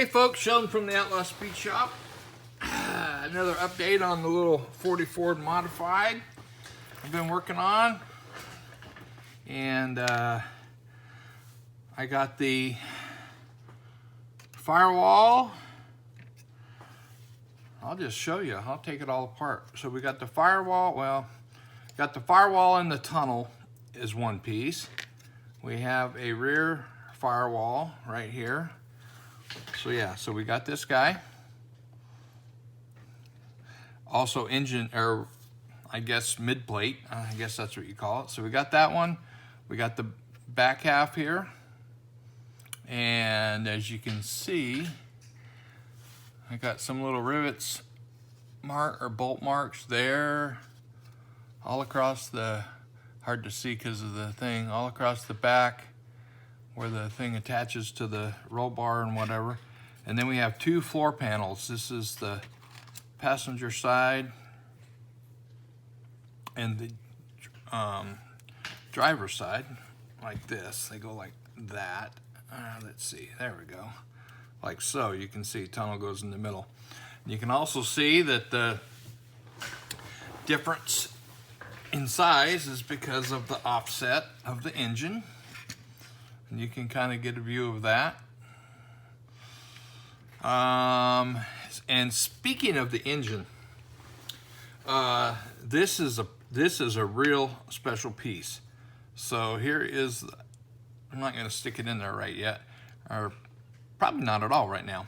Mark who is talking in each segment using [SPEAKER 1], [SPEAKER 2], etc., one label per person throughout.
[SPEAKER 1] Hey folks, Sheldon from the Outlaw Speed Shop. Another update on the little 40 Ford Modified I've been working on. And I got the Firewall. I'll just show you. I'll take it all apart. So we got the Firewall. Well, got the Firewall in the tunnel is one piece. We have a rear firewall right here. So yeah, so we got this guy. Also engine, or I guess mid plate, I guess that's what you call it. So we got that one. We got the back half here. And as you can see, I got some little rivets bolt marks there, all across the, hard to see because of the thing, all across the back where the thing attaches to the roll bar and whatever. And then we have two floor panels. This is the passenger side and the driver's side, like this. They go like that. Let's see, there we go. Like so, you can see tunnel goes in the middle. And you can also see that the difference in size is because of the offset of the engine. And you can kind of get a view of that. And speaking of the engine, this is a real special piece. So here is, I'm not going to stick it in there right yet, or probably not at all right now.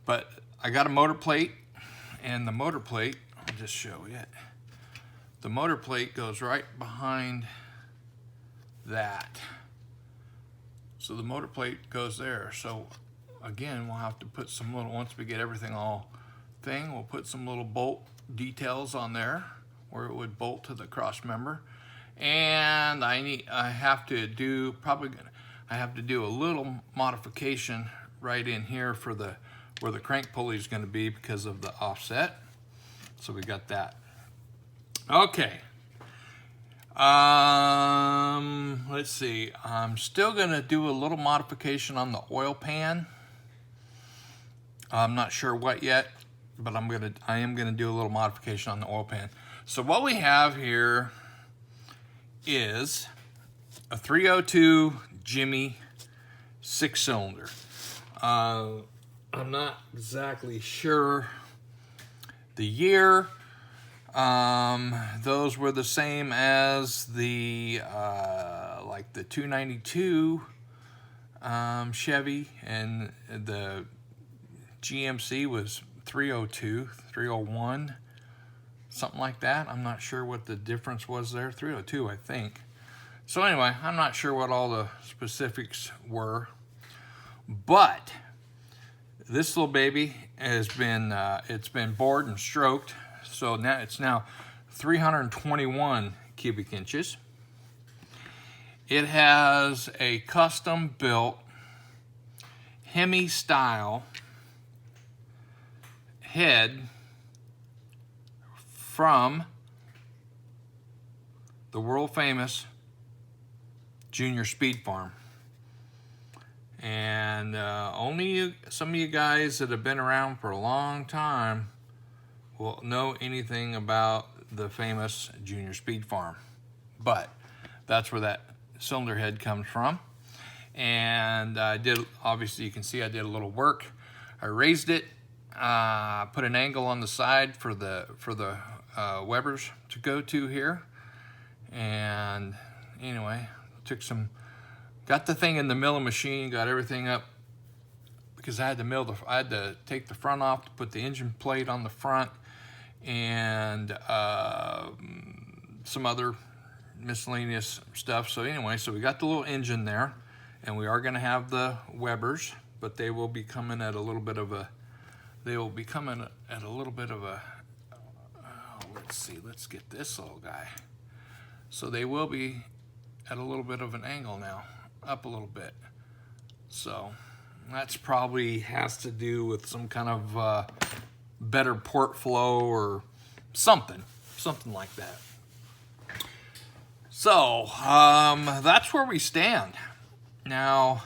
[SPEAKER 1] But I got a motor plate, and the motor plate, I'll just show you it. The motor plate goes right behind that. So the motor plate goes there. So again, we'll have to put some little, once we get everything all thing, we'll put some little bolt details on there where it would bolt to the cross member. And I have to do a little modification right in here for the where the crank pulley is going to be because of the offset. So we got that. Okay. Let's see. I'm still going to do a little modification on the oil pan. I'm not sure what yet, but I am gonna do a little modification on the oil pan. So what we have here is a 302 Jimmy 6-cylinder. I'm not exactly sure the year. Those were the same as the like the 292 Chevy, and the GMC was 302, 301, something like that. I'm not sure what the difference was there. 302, I think. So anyway, I'm not sure what all the specifics were, but this little baby has been it's been bored and stroked. So now it's 321 cubic inches. It has a custom built Hemi style head from the world famous Junior Speed Farm. And some of you guys that have been around for a long time will know anything about the famous Junior Speed Farm. But that's where that cylinder head comes from. And I did, obviously you can see I did a little work. I raised it, put an angle on the side for the Webers to go to here. And anyway, got the thing in the milling machine, got everything up, because I had to take the front off to put the engine plate on the front, and some other miscellaneous stuff. So anyway, so we got the little engine there, and we are going to have the Webers, but they will be coming at a little bit of a, let's see, let's get this little guy. So they will be at a little bit of an angle now, up a little bit. So that's probably has to do with some kind of better port flow or something like that. So that's where we stand. Now,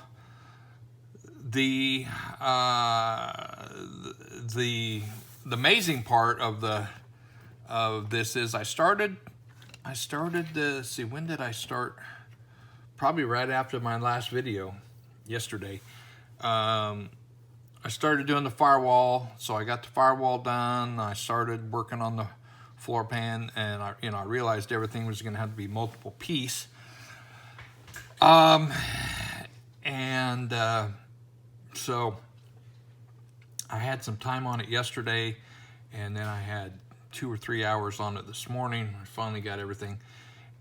[SPEAKER 1] the amazing part of this is I started to see, when did I start? Probably right after my last video yesterday. I started doing the firewall, so I got the firewall done. I started working on the floor pan, and I realized everything was going to have to be multiple piece. So I had some time on it yesterday, and then I had 2 or 3 hours on it this morning. I finally got everything,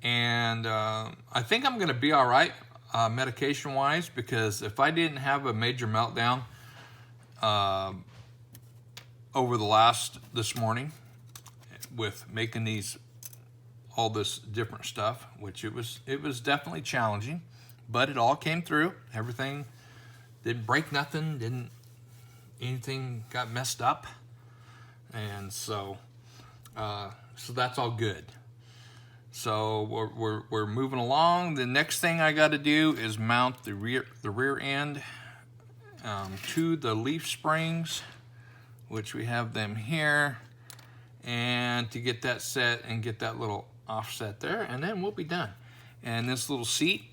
[SPEAKER 1] and I think I'm going to be all right medication-wise, because if I didn't have a major meltdown over this morning with making all this different stuff, which it was definitely challenging, but it all came through. Everything didn't break, nothing, anything got messed up, and so that's all good. So we're moving along. The next thing I got to do is mount the rear end to the leaf springs, which we have them here, and to get that set and get that little offset there, and then we'll be done. And this little seat,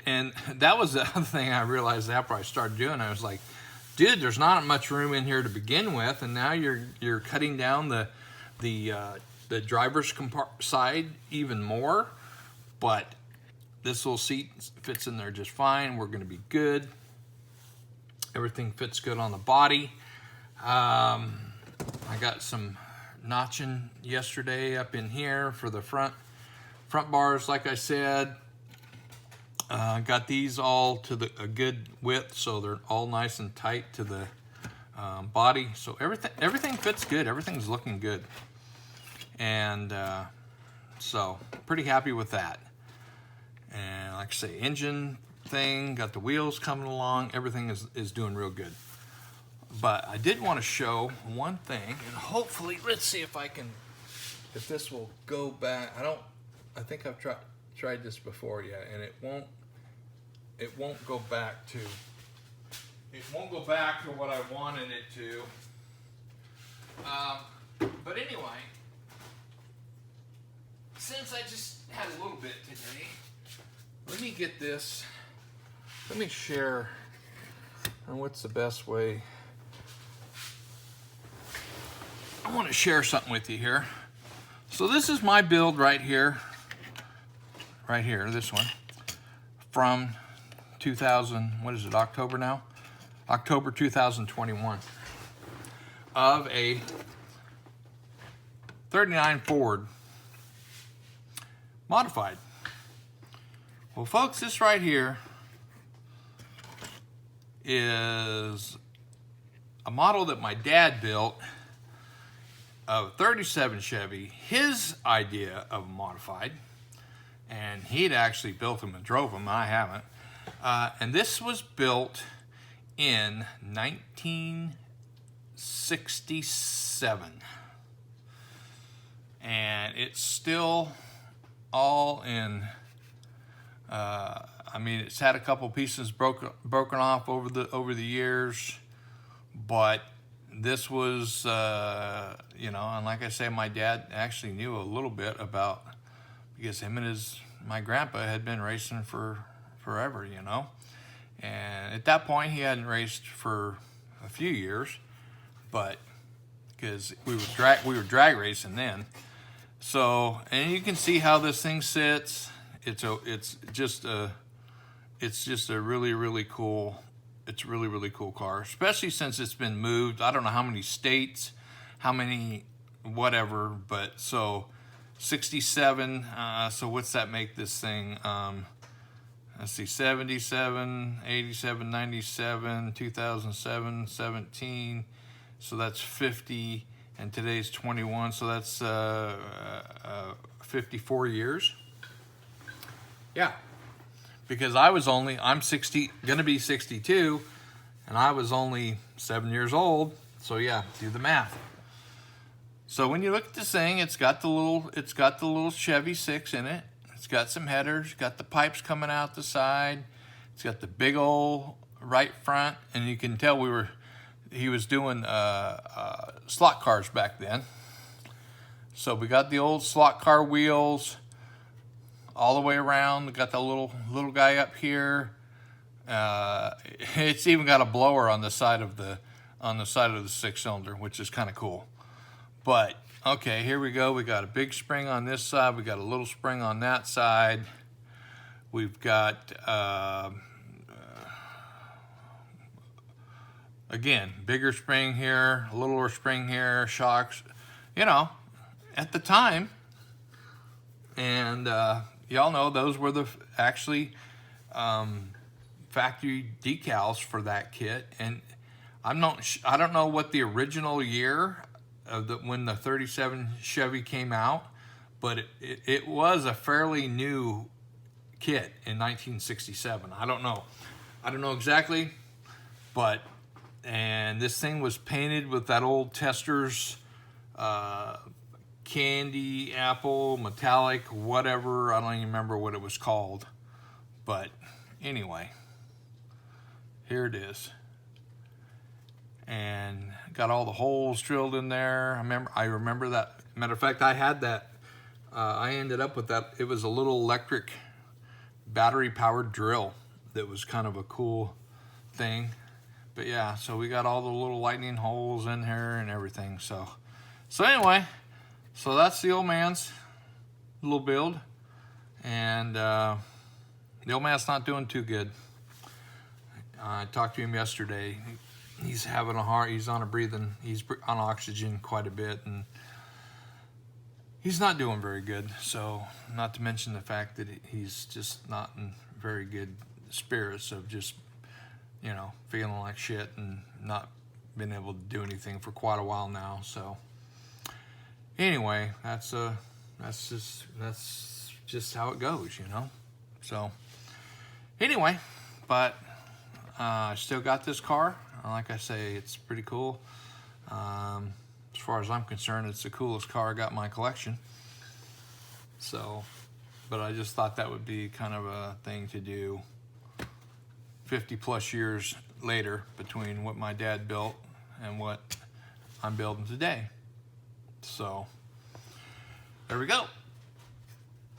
[SPEAKER 1] and that was the other thing I realized after I started doing. I was like, dude, there's not much room in here to begin with, and now you're cutting down the driver's side even more. But this little seat fits in there just fine. We're going to be good. Everything fits good on the body. I got some notching yesterday up in here for the front bars, like I said. Got these all to a good width, so they're all nice and tight to the body. So everything fits good. Everything's looking good, and so pretty happy with that. And like I say, engine thing, got the wheels coming along. Everything is doing real good. But I did want to show one thing, and hopefully, let's see if if this will go back. I think I've tried this before, yeah, and it won't go back to what I wanted it to. But anyway, since I just had a little bit today, let me get this. Let me share on what's the best way. I want to share something with you here. So this is my build right here, this one, from 2000, what is it, October now? October 2021, of a 39 Ford modified. Well, folks, this right here is a model that my dad built of a 37 Chevy, his idea of a modified, and he'd actually built them and drove them. I haven't. And this was built in 1967, and it's still all in. I mean, it's had a couple pieces broken off over the years, but this was, and like I say, my dad actually knew a little bit about, because him and my grandpa had been racing for forever, and at that point he hadn't raced for a few years, but because we were drag racing then. So, and you can see how this thing sits. It's just a really, really cool. It's a really, really cool car, especially since it's been moved. I don't know how many states, how many whatever, but so 67. So what's that make this thing? Let's see, 77, 87, 97, 2007, 17. So that's 50, and today's 21. So that's 54 years. Yeah. Because I'm 60, gonna be 62, and I was only 7 years old. So yeah, do the math. So when you look at this thing, it's got the little Chevy 6 in it. It's got some headers, got the pipes coming out the side. It's got the big old right front, and you can tell he was doing slot cars back then. So we got the old slot car wheels all the way around. We got the little guy up here. It's even got a blower on the side of the 6-cylinder, which is kind of cool. But okay, here we go. We got a big spring on this side. We got a little spring on that side. We've got again, bigger spring here, a littler spring here, shocks, you know, at the time. And y'all know those were the actually factory decals for that kit. And I don't know what the original year of when the 37 Chevy came out, but it was a fairly new kit in 1967. I don't know exactly, but and this thing was painted with that old Testors candy apple metallic whatever. I don't even remember what it was called, but anyway, here it is, and got all the holes drilled in there. I remember that. Matter of fact, I had that. I ended up with that. It was a little electric battery powered drill that was kind of a cool thing. But yeah, so we got all the little lightning holes in here and everything. So anyway, so that's the old man's little build. And the old man's not doing too good. I talked to him yesterday. He's having he's on oxygen quite a bit, and he's not doing very good. So not to mention the fact that he's just not in very good spirits of just, you know, feeling like shit and not been able to do anything for quite a while now. So anyway, that's just how it goes, you know. So anyway, but I still got this car. Like I say, it's pretty cool. As far as I'm concerned, it's the coolest car I got in my collection. So, but I just thought that would be kind of a thing to do 50 plus years later between what my dad built and what I'm building today. So there we go.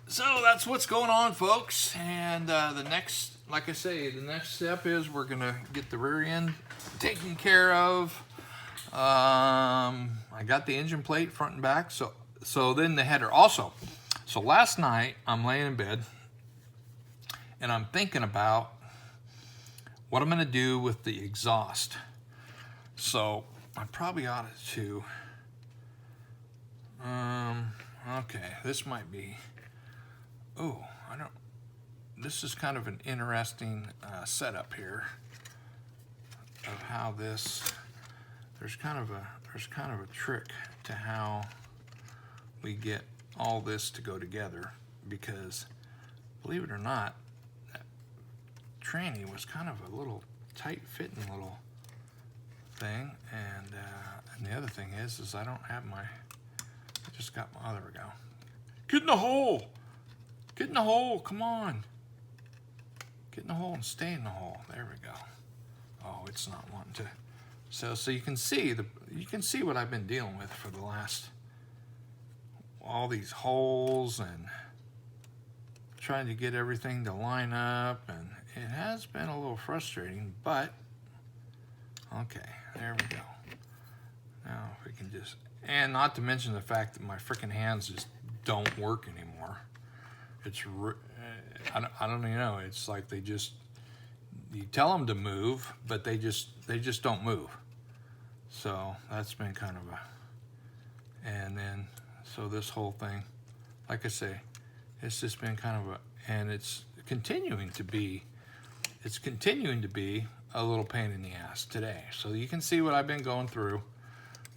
[SPEAKER 1] So that's what's going on, folks. And the next, like I say, the next step is we're gonna get the rear end taken care of. I got the engine plate front and back. So then the header also. So last night I'm laying in bed and I'm thinking about what I'm gonna do with the exhaust. So I probably ought to, okay, this might be, this is kind of an interesting setup here of how this, there's kind of a trick to how we get all this to go together, because believe it or not, that tranny was kind of a little tight-fitting little thing, and the other thing is I don't have I just got my, oh, there we go. Get in the hole! Get in the hole, come on! Get in the hole and stay in the hole. There we go. Oh, it's not wanting to. So you can see what I've been dealing with for the last, all these holes and trying to get everything to line up, and it has been a little frustrating, but okay, there we go. Now if we can just, and not to mention the fact that my freaking hands just don't work anymore. It's, I don't even know, it's like they just, you tell them to move, but they just don't move. So that's been kind of a, and then, so this whole thing, like I say, it's just been kind of a, and it's continuing to be a little pain in the ass today. So you can see what I've been going through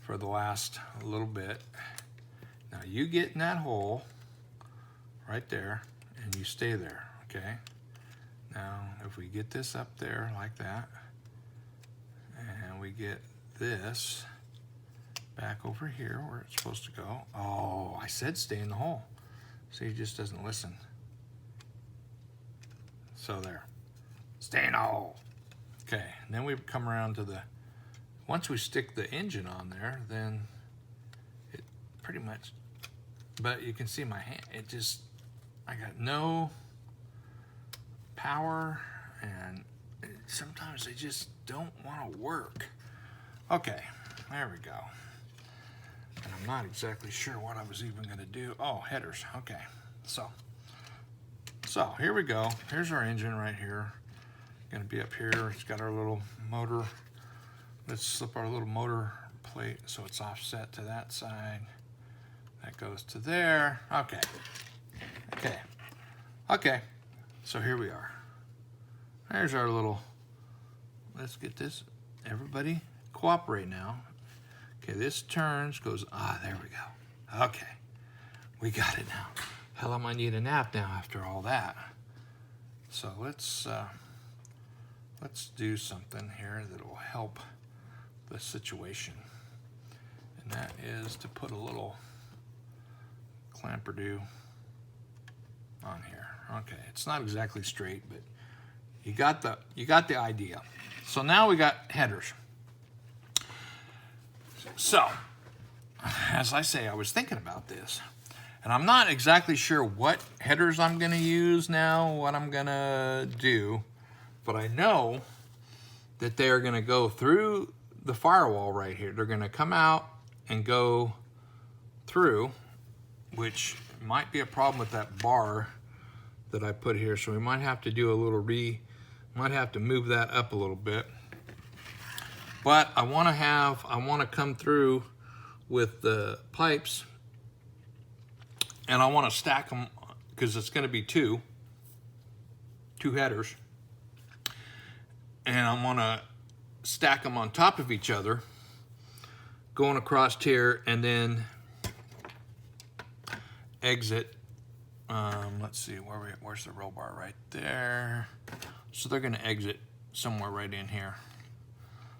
[SPEAKER 1] for the last little bit. Now you get in that hole right there and you stay there, okay? Now if we get this up there like that, and we get this back over here where it's supposed to go. Oh, I said stay in the hole. See, he just doesn't listen. So there, stay in the hole. Okay, and then we come around to the, once we stick the engine on there, then it pretty much, but you can see my hand, it just, I got no power, and sometimes they just don't want to work. Okay, there we go. And I'm not exactly sure what I was even going to do. Oh, headers. Okay, so here we go. Here's our engine right here. Going to be up here. It's got our little motor. Let's slip our little motor plate so it's offset to that side. That goes to there. Okay. Okay. Okay. So here we are. There's our little, let's get this. Everybody cooperate now. Okay, this turns, goes, there we go. Okay, we got it now. Hell, I might need a nap now after all that. So let's do something here that will help the situation. And that is to put a little clamper-do on here. Okay, it's not exactly straight, but you got the idea. So now we got headers. So, as I say, I was thinking about this, and I'm not exactly sure what headers I'm going to use now, what I'm going to do, but I know that they are going to go through the firewall right here. They're going to come out and go through, which might be a problem with that bar that I put here, so we might have to do a little might have to move that up a little bit. But I want to come through with the pipes, and I want to stack them because it's going to be two headers, and I want to stack them on top of each other, going across here, and then exit. Let's see, where's the roll bar? Right there. So they're going to exit somewhere right in here.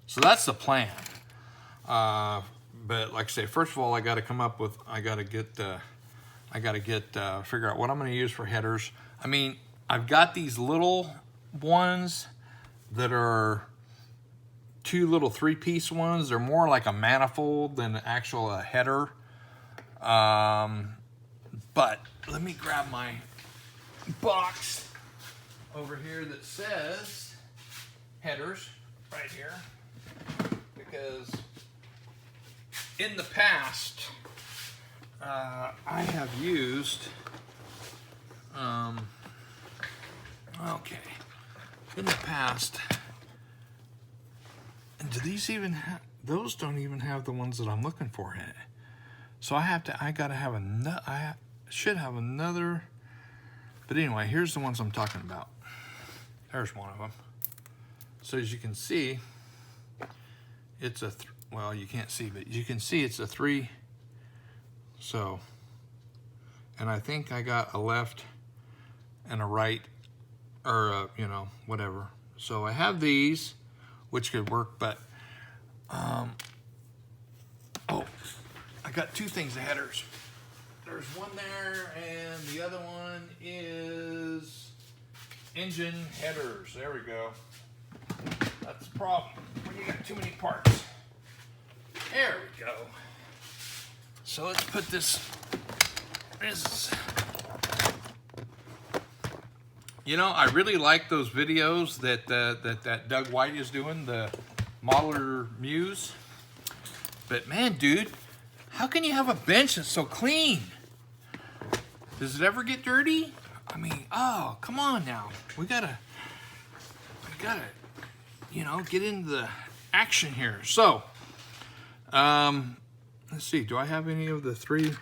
[SPEAKER 1] So that's the plan. But like I say, first of all, I got to come up with, I got to figure out what I'm going to use for headers. I mean, I've got these little ones that are two little 3-piece ones. They're more like a manifold than actual header. But let me grab my box over here that says headers right here. Because in the past, I have used, okay, in the past, and do these even have, those don't even have the ones that I'm looking for in it. So I gotta have another, I should have another, but anyway, here's the ones I'm talking about. There's one of them. So as you can see, it's a, well, you can't see, but you can see it's a 3. So, and I think I got a left and a right, or you know, whatever. So I have these, which could work, but, oh, I got 2 things of headers. There's one there, and the other one is engine headers. There we go. That's the problem when you got too many parts. There we go. So let's put this, you know, I really like those videos that Doug White is doing, the Modeler Muse. But man, dude, how can you have a bench that's so clean? Does it ever get dirty? I mean, oh, come on now. We gotta, you know, get into the action here. So, let's see. Do I have any of the three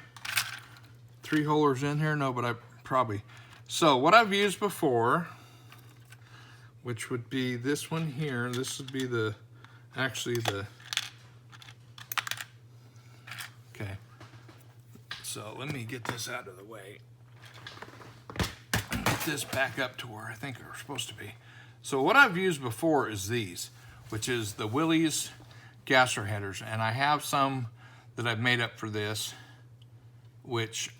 [SPEAKER 1] holers in here? No, but I probably. So what I've used before, which would be this one here. This would be the, actually the. Okay. So let me get this out of the way. Get this back up to where I think we're supposed to be. So what I've used before is these, which is the Willys gasser headers, and I have some that I've made up for this, which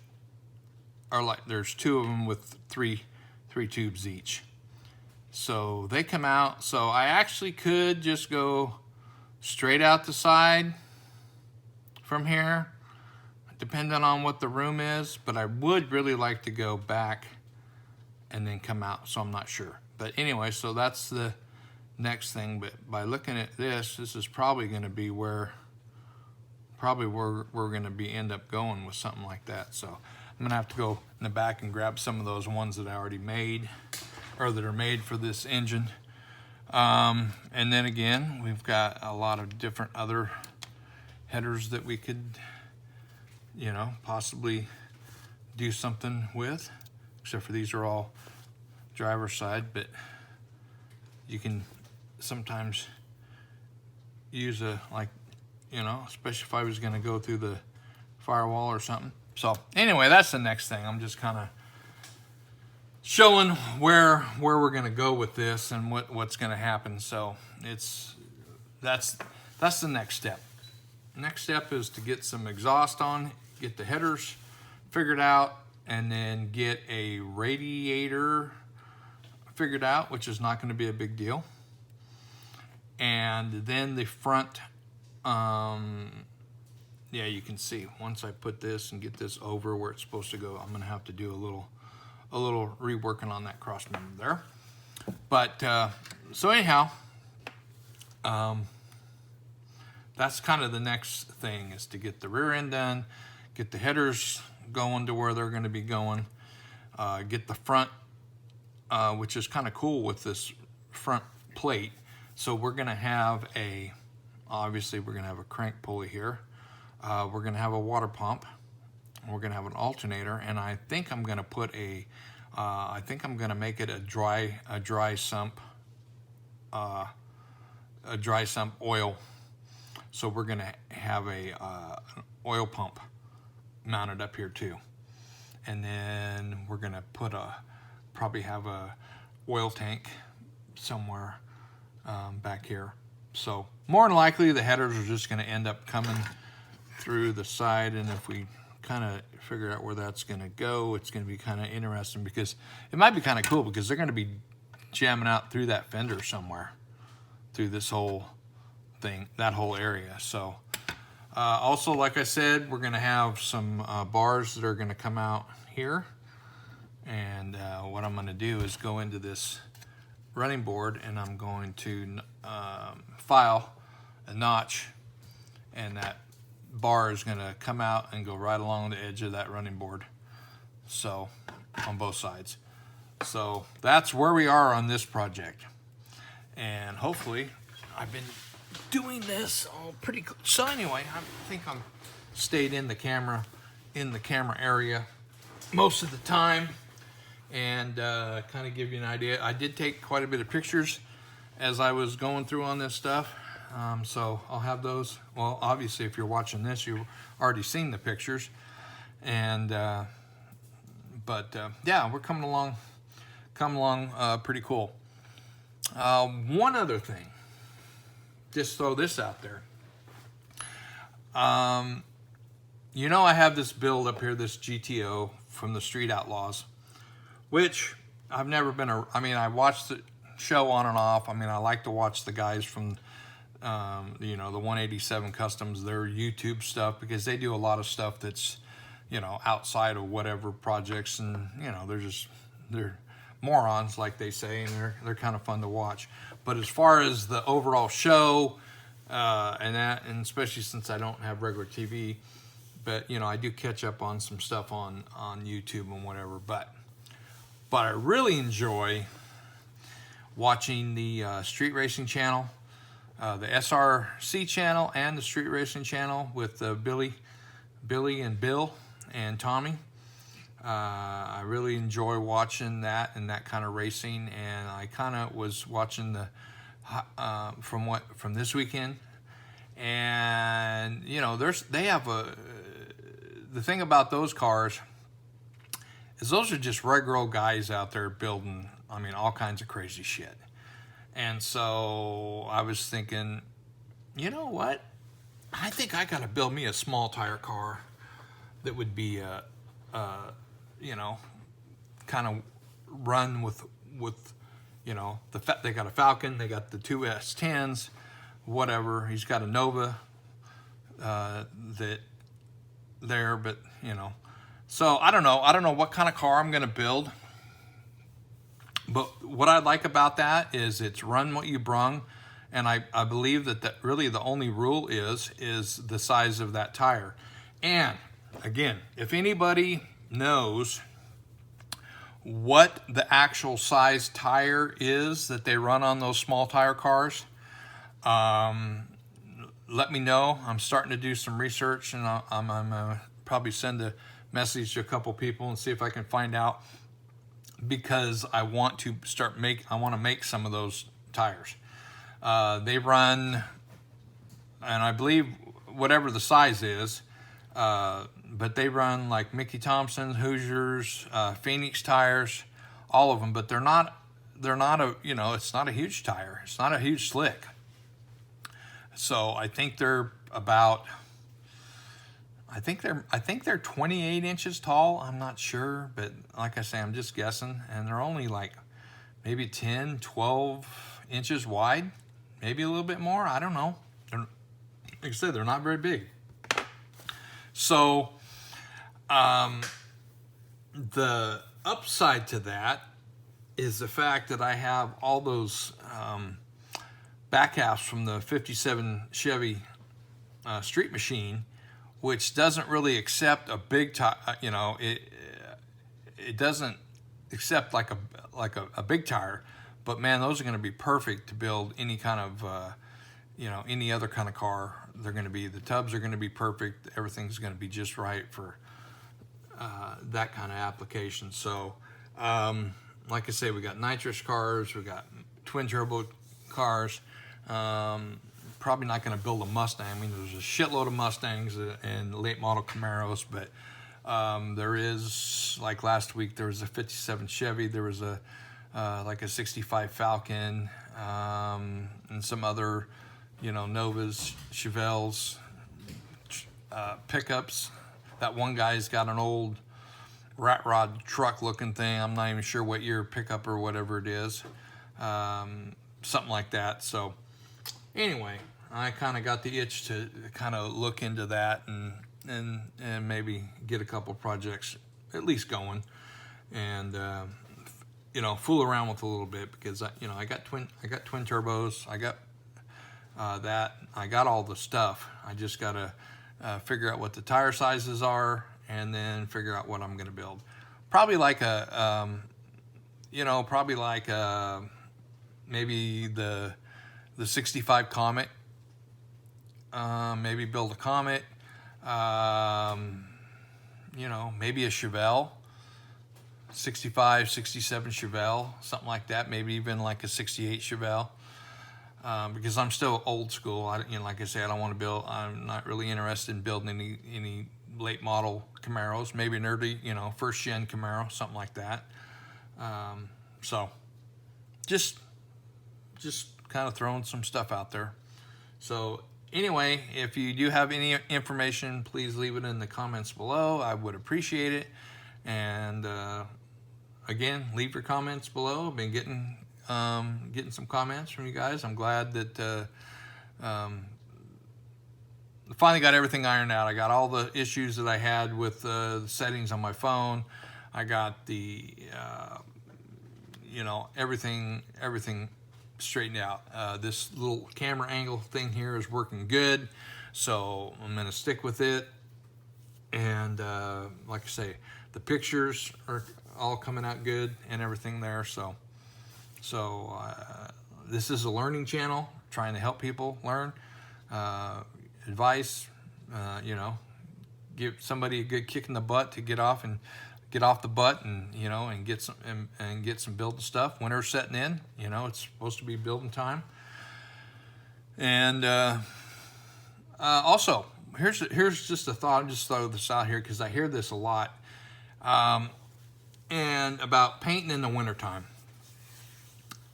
[SPEAKER 1] are like, there's 2 of them with three tubes each. So they come out. So I actually could just go straight out the side from here, depending on what the room is, but I would really like to go back and then come out, so I'm not sure. But anyway, so that's the next thing. But by looking at this is probably going to be where we're going to be end up going with something like that. So I'm going to have to go in the back and grab some of those ones that I already made, or that are made for this engine. And then again, we've got a lot of different other headers that we could, you know, possibly do something with, except for these are all driver's side, but you can sometimes use a, like, you know, especially if I was going to go through the firewall or something. So anyway, that's the next thing. I'm just kind of showing where we're going to go with this and what's going to happen. So that's the next step. Next step is to get some exhaust on, get the headers figured out, and then get a radiator figured out, which is not going to be a big deal. And then the front, yeah, you can see once I put this and get this over where it's supposed to go, I'm going to have to do a little reworking on that cross member there. But so anyhow, that's kind of the next thing, is to get the rear end done, get the headers going to where they're going to be going, get the front, which is kind of cool with this front plate. So we're going to have obviously we're going to have a crank pulley here. We're going to have a water pump. We're going to have an alternator, and I think I'm going to put I think I'm going to make it a dry sump oil. So we're going to have an oil pump mounted up here too. And then we're going to probably have a oil tank somewhere back here. So more than likely the headers are just going to end up coming through the side, and if we kind of figure out where that's going to go, it's going to be kind of interesting, because it might be kind of cool because they're going to be jamming out through that fender somewhere, through this whole thing, that whole area. So also, like I said, we're going to have some bars that are going to come out here, and what I'm going to do is go into this running board, and I'm going to file a notch, and that bar is going to come out and go right along the edge of that running board, so on both sides. So that's where we are on this project, and hopefully I've been doing this all pretty cool. So anyway, I think I'm stayed in the camera area most of the time, and kind of give you an idea. I did take quite a bit of pictures as I was going through on this stuff, so I'll have those. Well, obviously if you're watching this, you've already seen the pictures, and but yeah, we're coming along pretty cool. One other thing, just throw this out there. You know, I have this build up here, this GTO from the Street Outlaws, which I've never been I mean, I watched the show on and off. I mean, I like to watch the guys from, you know, the 187 Customs, their YouTube stuff, because they do a lot of stuff that's, you know, outside of whatever projects, and, you know, they're morons, like they say, and they're kind of fun to watch. But as far as the overall show, and especially since I don't have regular TV, but, you know, I do catch up on some stuff on YouTube and whatever. But I really enjoy watching the Street Racing channel, the SRC channel, and the Street Racing channel with Billy and Bill and Tommy. I really enjoy watching that and that kind of racing, and I kind of was watching the from this weekend, and you know, they have the thing about those cars is those are just regular old guys out there building, I mean, all kinds of crazy shit. And so I was thinking, you know what? I think I got to build me a small tire car that would be, you know, kind of run with You know, they got a Falcon, they got the two S10s, whatever. He's got a Nova that there, but you know. So I don't know what kind of car I'm going to build. But what I like about that is it's run what you brung. And I believe that really the only rule is the size of that tire. And again, if anybody knows what the actual size tire is that they run on those small tire cars, let me know. I'm starting to do some research, and I'm probably send a message to a couple people and see if I can find out, because I want to make some of those tires. They run, and I believe whatever the size is, but they run like Mickey Thompson, Hoosiers, Phoenix tires, all of them. But they're not a, you know, it's not a huge tire. It's not a huge slick. So I think they're about, I think they're 28 inches tall. I'm not sure, but like I say, I'm just guessing. And they're only like maybe 10, 12 inches wide, maybe a little bit more. I don't know. Like I said, they're not very big. So the upside to that is the fact that I have all those back halves from the 57 Chevy Street Machine, which doesn't really accept a big tire. You know, it doesn't accept like a big tire. But man, those are going to be perfect to build any kind of you know, any other kind of car. They're going to be, the tubs are going to be perfect. Everything's going to be just right for that kind of application. So like I say, we got nitrous cars, we got twin turbo cars. Probably not going to build a Mustang. I mean, there's a shitload of Mustangs and late model Camaros, but there is, like last week, there was a 57 Chevy, there was a like a 65 Falcon, and some other, you know, Novas, Chevelles, pickups. That one guy's got an old rat rod truck looking thing. I'm not even sure what year pickup or whatever it is. Something like that. So anyway, I kind of got the itch to kind of look into that and maybe get a couple projects at least going, and you know, fool around with a little bit, because you know, I got twin turbos, I got that, I got all the stuff. I just gotta figure out what the tire sizes are, and then figure out what I'm gonna build. Probably like a you know, probably like maybe the 65 Comet. Maybe build a Comet. You know, maybe a Chevelle. 65, 67 Chevelle, something like that. Maybe even like a 68 Chevelle. Because I'm still old school. You know, like I say, I don't want to build. I'm not really interested in building any late model Camaros. Maybe an early, you know, first gen Camaro, something like that. So, just kind of throwing some stuff out there. So anyway, if you do have any information, please leave it in the comments below. I would appreciate it. And again, leave your comments below. I've been getting some comments from you guys. I'm glad that finally got everything ironed out. I got all the issues that I had with the settings on my phone. I got the you know, everything straightened out. This little camera angle thing here is working good, so I'm gonna stick with it. And like I say, the pictures are all coming out good and everything there. So this is a learning channel, trying to help people learn, advice, you know, give somebody a good kick in the butt to get off the butt, and you know, and get some building stuff. Winter's setting in, you know, it's supposed to be building time. And also, here's just a thought. I'm just throw this out here because I hear this a lot, and about painting in the wintertime.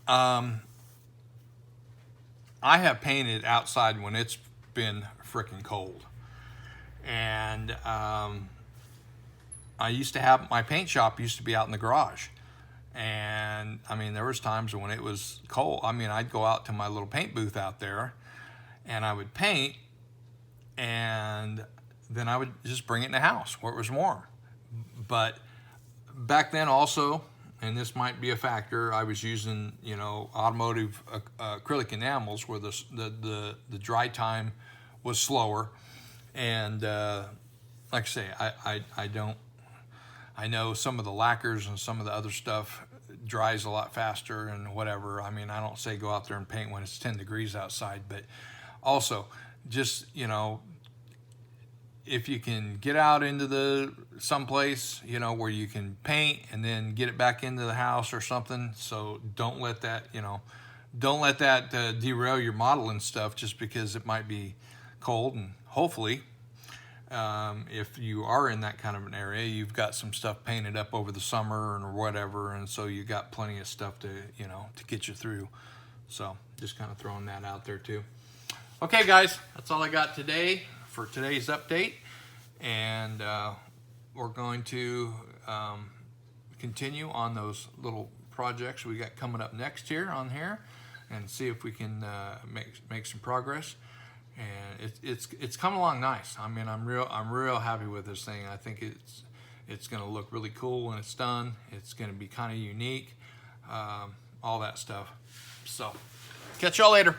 [SPEAKER 1] I have painted outside when it's been freaking cold, and I used to have, my paint shop used to be out in the garage, And I mean, there was times when it was cold. I mean, I'd go out to my little paint booth out there and I would paint, and then I would just bring it in the house where it was warm. But back then also, and this might be a factor, I was using, you know, automotive acrylic enamels where the dry time was slower. And like I say, I know some of the lacquers and some of the other stuff dries a lot faster and whatever. I mean, I don't say go out there and paint when it's 10 degrees outside, but also just, you know, if you can get out into the someplace, you know, where you can paint and then get it back into the house or something. So don't let that, you know, don't let that derail your model and stuff just because it might be cold. And hopefully, if you are in that kind of an area, you've got some stuff painted up over the summer or whatever, and so you got plenty of stuff to, you know, to get you through. So just kind of throwing that out there too. Okay, guys, that's all I got today for today's update, and we're going to continue on those little projects we got coming up next here and see if we can make some progress. And it's coming along nice. I mean, I'm real happy with this thing. I think it's going to look really cool when it's done. It's going to be kind of unique, all that stuff. So catch y'all later.